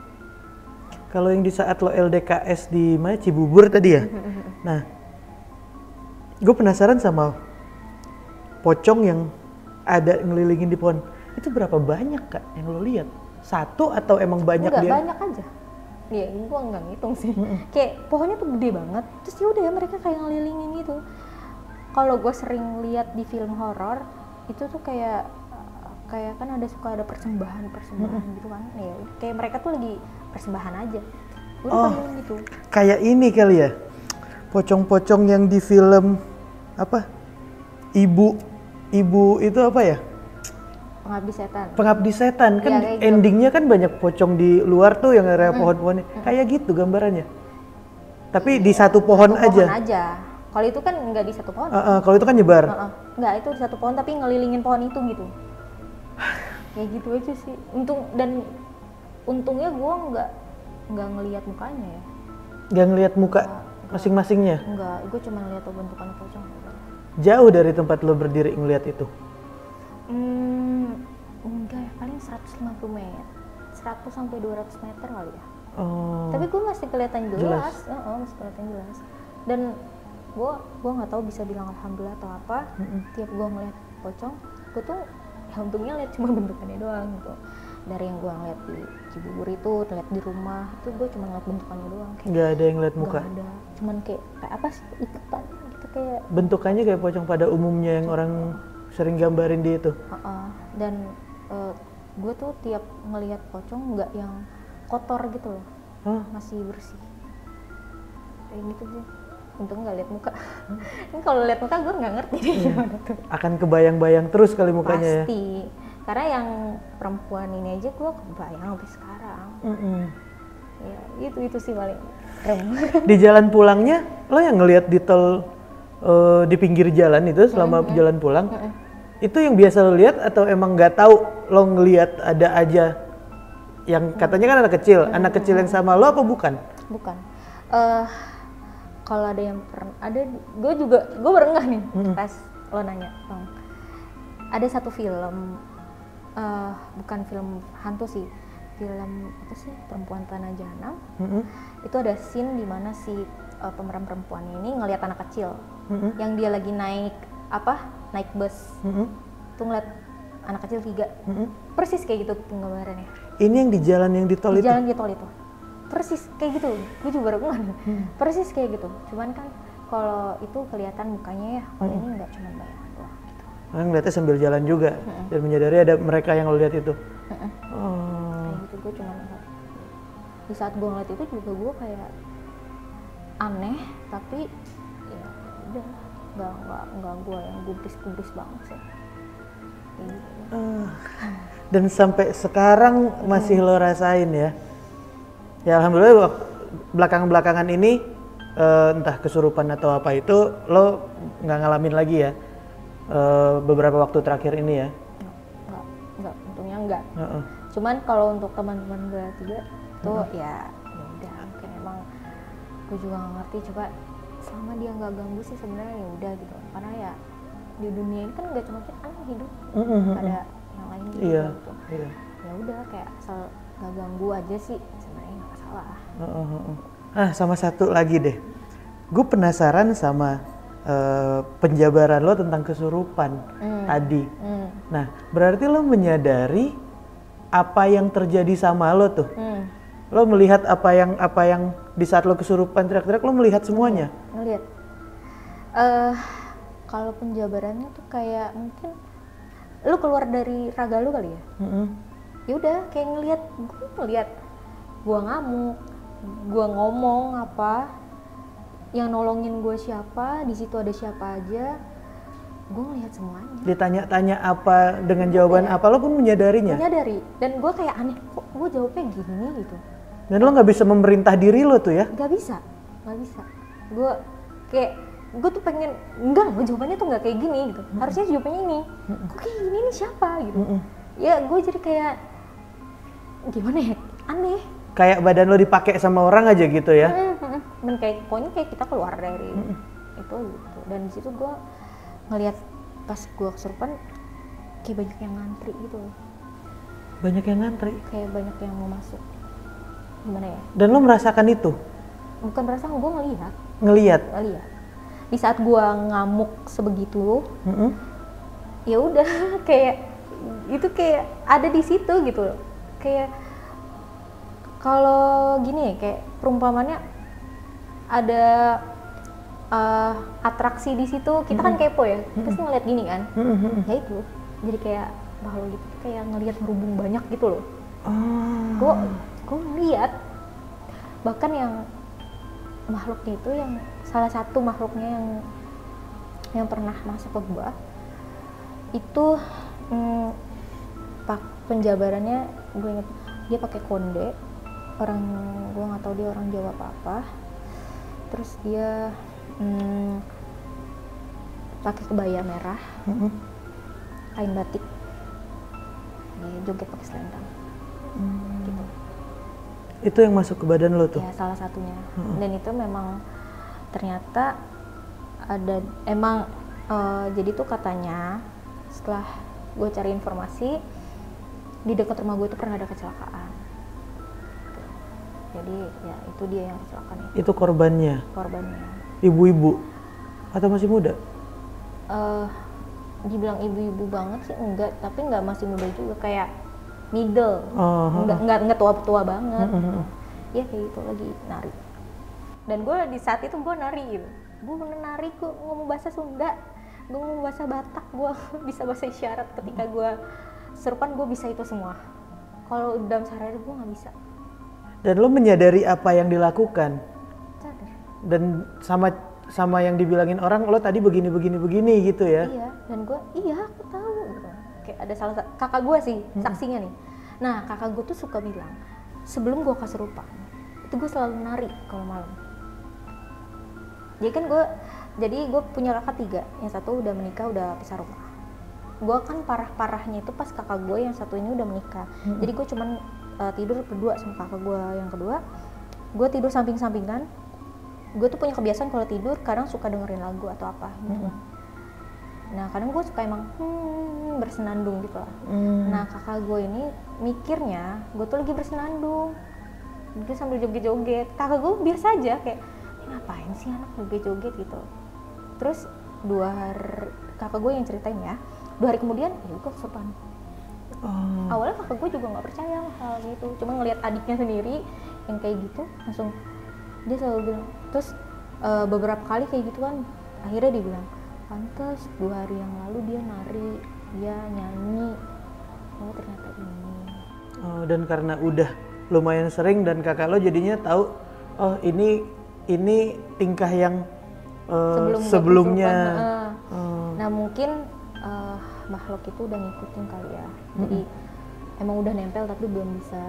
Kalau yang di saat lo LDKS di mana, Cibubur tadi ya? Nah, gue penasaran sama pocong yang ada ngelilingin di pohon. Itu berapa banyak Kak yang lo lihat? Satu atau emang banyak? Enggak, dia? banyak aja. Ya, gue nggak ngitung sih. Kayak pohonnya tuh gede banget. Terus ya udah ya mereka kayak ngelilingin gitu. Kalau gue sering lihat di film horor, itu tuh kayak kan suka ada persembahan gitu kan. Ya, kayak mereka tuh lagi persembahan aja. Udah gitu. Kayak ini kali ya. Pocong-pocong yang di film apa? Ibu itu apa ya? Pengabdi setan kan ya, endingnya gitu. Kan banyak pocong di luar tuh yang area pohon-pohonnya. Kayak gitu gambarannya. Tapi di satu pohon aja. Kalau itu kan nggak di satu pohon. Kalau itu kan nyebar. Nggak, itu di satu pohon tapi ngelilingin pohon itu gitu. Kayak gitu aja sih. Untungnya gue nggak ngelihat mukanya ya. Nggak ngelihat muka masing-masingnya? Nggak, gue cuma ngelihat bentukan pocong. Jauh dari tempat lo berdiri ngelihat itu? Enggak ya, paling 150 meter, 100 sampai 200 meter kali ya. Tapi gue masih kelihatan jelas. Masih kelihatan jelas. Dan gue nggak tahu bisa bilang alhamdulillah atau apa. Tiap gue ngeliat pocong, gue tuh ya untungnya lihat cuma bentukannya doang gitu. Dari yang gue ngeliat di Cibubur itu, ngeliat di rumah itu gue cuma ngeliat bentukannya doang. Nggak ada yang ngeliat muka? Nggak ada, cuman kayak apa sih, ikutan gitu kayak. Bentukannya kayak pocong pada umumnya yang orang sering gambarin di itu? Dan gue tuh tiap ngeliat pocong nggak yang kotor gitu loh, masih bersih. Kayak gitu sih. Untung nggak lihat muka. Ini kalau lihat muka gue nggak ngerti gimana tuh. Akan kebayang-bayang terus kali mukanya. Pasti. Karena yang perempuan ini aja gue kebayang sampai sekarang. Ya itu sih paling keren. Di jalan pulangnya lo yang ngelihat di tol di pinggir jalan itu selama jalan pulang, itu yang biasa lo lihat atau emang nggak tahu lo ngelihat ada aja yang katanya kan anak kecil yang sama lo apa bukan? Bukan. kalau ada yang pernah ada, gue baru ngeh nih pas lo nanya, Bang. Ada satu film, bukan film hantu sih, film apa sih, Perempuan Tanah Jahanam. Itu ada scene di mana si pemeran perempuan ini ngelihat anak kecil yang dia lagi naik bus. Tuh ngeliat anak kecil 3, persis kayak gitu penggambarannya. Ini yang di jalan yang di tol itu? Di jalan di tol itu, persis kayak gitu. Gue juga baru ngeh nih, persis kayak gitu. Cuman kan kalau itu kelihatan mukanya ya, kalau ini nggak cuma bayangan doang gitu. Orang ngeliatnya sambil jalan juga dan menyadari ada mereka yang lo lihat itu. Kayak gitu, gue cuma ngeliat. Di saat gue ngeliat itu juga gue kayak aneh, tapi ya udah nggak gue yang gubris banget sih. Kayak gitu. Dan sampai sekarang masih lo rasain ya? Ya alhamdulillah belakangan ini entah kesurupan atau apa itu lo nggak ngalamin lagi ya beberapa waktu terakhir ini ya? Nggak, untungnya nggak. Cuman kalau untuk teman-teman gue 3 tuh ya udah, mungkin emang gue juga nggak ngerti. Coba selama dia nggak ganggu sih sebenarnya ya udah gitu, karena ya di dunia ini kan nggak cuma kita yang hidup, ada yang lain juga gitu. Ya udah, kayak asal nggak ganggu aja sih sebenarnya nggak masalah. Sama satu lagi deh, gue penasaran sama penjabaran lo tentang kesurupan tadi. Nah, berarti lo menyadari apa yang terjadi sama lo tuh? Lo melihat apa yang di saat lo kesurupan teriak-teriak, lo melihat semuanya? Ngelihat. Kalau penjabarannya tuh kayak mungkin lo keluar dari raga lo kali ya. Ya udah, kayak ngelihat gue ngamuk, gue ngomong apa, yang nolongin gue siapa, di situ ada siapa aja, gue ngelihat semuanya. Ditanya-tanya apa dengan jawaban apa, lo pun menyadarinya? Menyadari, dan gue kayak aneh, kok gue jawabnya gini gitu. Dan lo nggak bisa memerintah diri lo tuh ya? Nggak bisa. Gue tuh pengen, gue jawabannya tuh nggak kayak gini gitu. Harusnya jawabannya ini. Kok kayak gini nih siapa gitu? Ya gue jadi kayak gimana ya, aneh. Kayak badan lo dipakai sama orang aja gitu ya? Dan pokoknya kayak kita keluar dari itu gitu. Dan di situ gue ngelihat pas gue kesurupan kayak banyak yang ngantri gitu. Banyak yang ngantri? Kayak banyak yang mau masuk. Gimana ya? Dan lo merasakan itu? Bukan merasakan, gue ngelihat. Ngelihat? Di saat gue ngamuk sebegitu, ya udah kayak itu kayak ada di situ gitu. Kayak kalau gini ya, kayak perumpamannya ada atraksi di situ, kita kan kepo ya, kita sih ngeliat gini kan, ya itu, jadi kayak bahwa gitu, kayak ngelihat merubung banyak gitu loh. Gue ngeliat, bahkan yang makhluknya itu, yang salah satu makhluknya yang pernah masuk ke gua itu, penjabarannya gue inget dia pakai konde, gue nggak tahu dia orang Jawa apa, terus dia pakai kebaya merah, kain batik, dia joget pakai selendang, gitu. Itu yang masuk ke badan lo tuh? Ya, salah satunya. Dan itu memang ternyata ada jadi tuh katanya setelah gue cari informasi, di dekat rumah gue itu pernah ada kecelakaan. Jadi ya itu dia yang kecelakaan itu. Itu korbannya? Korbannya. Ibu-ibu? Atau masih muda? Dibilang ibu-ibu banget sih enggak, tapi enggak, masih muda juga, kayak middle. Enggak tua-tua banget. Ya kayak gitu, lagi nari. Dan gue di saat itu gue nari gitu. Gue bener nari, gue ngomong bahasa Sunda, gue ngomong bahasa Batak, gue bisa bahasa isyarat. Ketika gue serupan, gue bisa itu semua. Kalau dalam sehari-hari gue nggak bisa. Dan lo menyadari apa yang dilakukan? Sadar. Dan sama yang dibilangin orang, lo tadi begini gitu ya? Iya, dan gue, aku tahu gitu. Kayak ada kakak gue sih, saksinya nih. Nah, kakak gue tuh suka bilang, sebelum gue kesurupan, itu gue selalu nari kalau malam. Jadi gue punya kakak 3, yang satu udah menikah, udah pisah rumah. Gue kan parah-parahnya itu pas kakak gue yang satu ini udah menikah. Jadi gue cuman tidur berdua sama kakak gue yang kedua. Gue tidur samping-sampingan, gue tuh punya kebiasaan kalau tidur kadang suka dengerin lagu atau apa gitu. Nah kadang gue suka emang bersenandung gitu lah. Nah kakak gue ini mikirnya gue tuh lagi bersenandung, dia sambil joget-joget. Kakak gue biasa aja kayak ngapain sih anak joget-joget gitu. Terus kakak gue yang ceritain ya, 2 hari kemudian ya gue kesurupan. Awalnya kakak gue juga nggak percaya hal gitu, cuma ngelihat adiknya sendiri yang kayak gitu langsung dia selalu bilang. Terus beberapa kali kayak gitu kan, akhirnya dia bilang pantes 2 hari yang lalu dia nari, dia nyanyi, oh ternyata ini. Dan karena udah lumayan sering dan kakak lo jadinya tahu, oh ini tingkah yang sebelumnya. Nah mungkin makhluk itu udah ngikutin kali ya, jadi emang udah nempel tapi belum bisa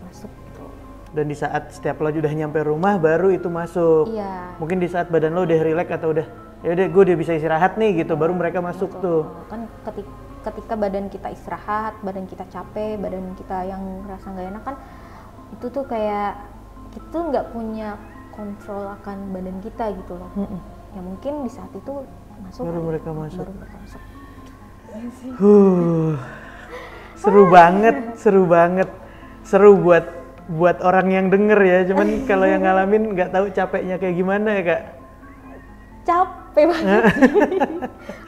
masuk gitu. Dan di saat setiap lo udah nyampe rumah baru itu masuk. Iya. Mungkin di saat badan lo udah rileks atau udah ya udah gue udah bisa istirahat nih gitu, baru mereka masuk tuh. Kan ketika badan kita istirahat, badan kita capek, badan kita yang ngerasa nggak enak kan, itu tuh kayak kita nggak punya kontrol akan badan kita gitu loh. Ya mungkin di saat itu masuk baru mereka masuk. Seru banget. Seru buat orang yang denger ya. Cuman kalau yang ngalamin nggak tahu capeknya kayak gimana ya kak. Capek banget.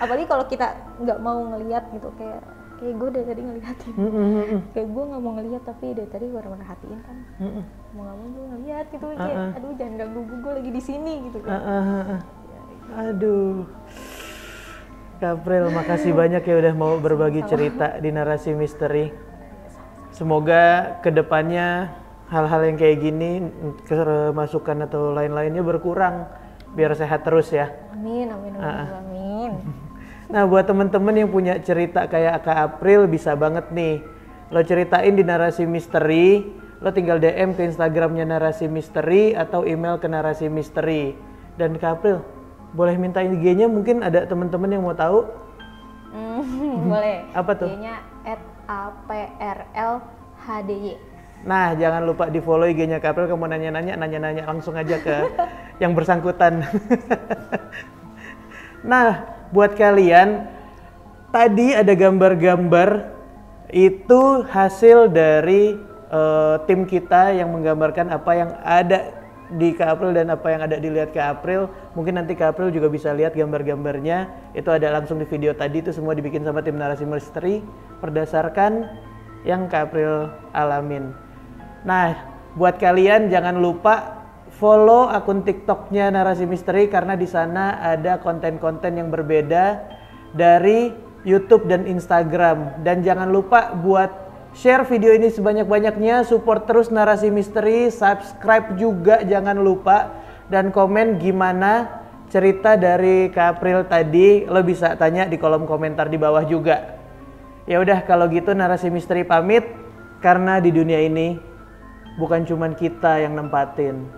Apalagi kalau kita nggak mau ngelihat gitu, kayak gue dari tadi ngeliatin. Kayak gue nggak mau ngelihat tapi dari tadi gue merhatiin kan. Mau nggak mau gue ngelihat gitu, kayak aduh jangan ganggu gue lagi di sini gitu kan. Aduh. Kapril, makasih banyak ya udah mau berbagi cerita di Narasi Misteri. Semoga kedepannya hal-hal yang kayak gini, kemasukan atau lain-lainnya berkurang, biar sehat terus ya. Amin. Nah buat temen-temen yang punya cerita kayak Kak April, bisa banget nih lo ceritain di Narasi Misteri. Lo tinggal DM ke Instagramnya Narasi Misteri atau email ke Narasi Misteri. Dan Kak April, boleh minta IG-nya, mungkin ada teman-teman yang mau tahu? Boleh. Apa tuh? IG-nya @aprlhdy. Nah, jangan lupa di follow IG-nya Kak April. Kamu nanya-nanya langsung aja ke yang bersangkutan. Nah, buat kalian, tadi ada gambar-gambar itu hasil dari tim kita yang menggambarkan apa yang ada di Kak April dan apa yang ada dilihat Kak April. Mungkin nanti Kak April juga bisa lihat gambar-gambarnya. Itu ada langsung di video tadi, itu semua dibikin sama tim Narasi Misteri berdasarkan yang Kak April alamin. Nah, buat kalian jangan lupa follow akun TikToknya Narasi Misteri, karena di sana ada konten-konten yang berbeda dari YouTube dan Instagram. Dan jangan lupa buat share video ini sebanyak-banyaknya, support terus Narasi Misteri, subscribe juga jangan lupa, dan komen gimana cerita dari Kak April tadi. Lo bisa tanya di kolom komentar di bawah juga. Ya udah kalau gitu Narasi Misteri pamit, karena di dunia ini bukan cuman kita yang nempatin,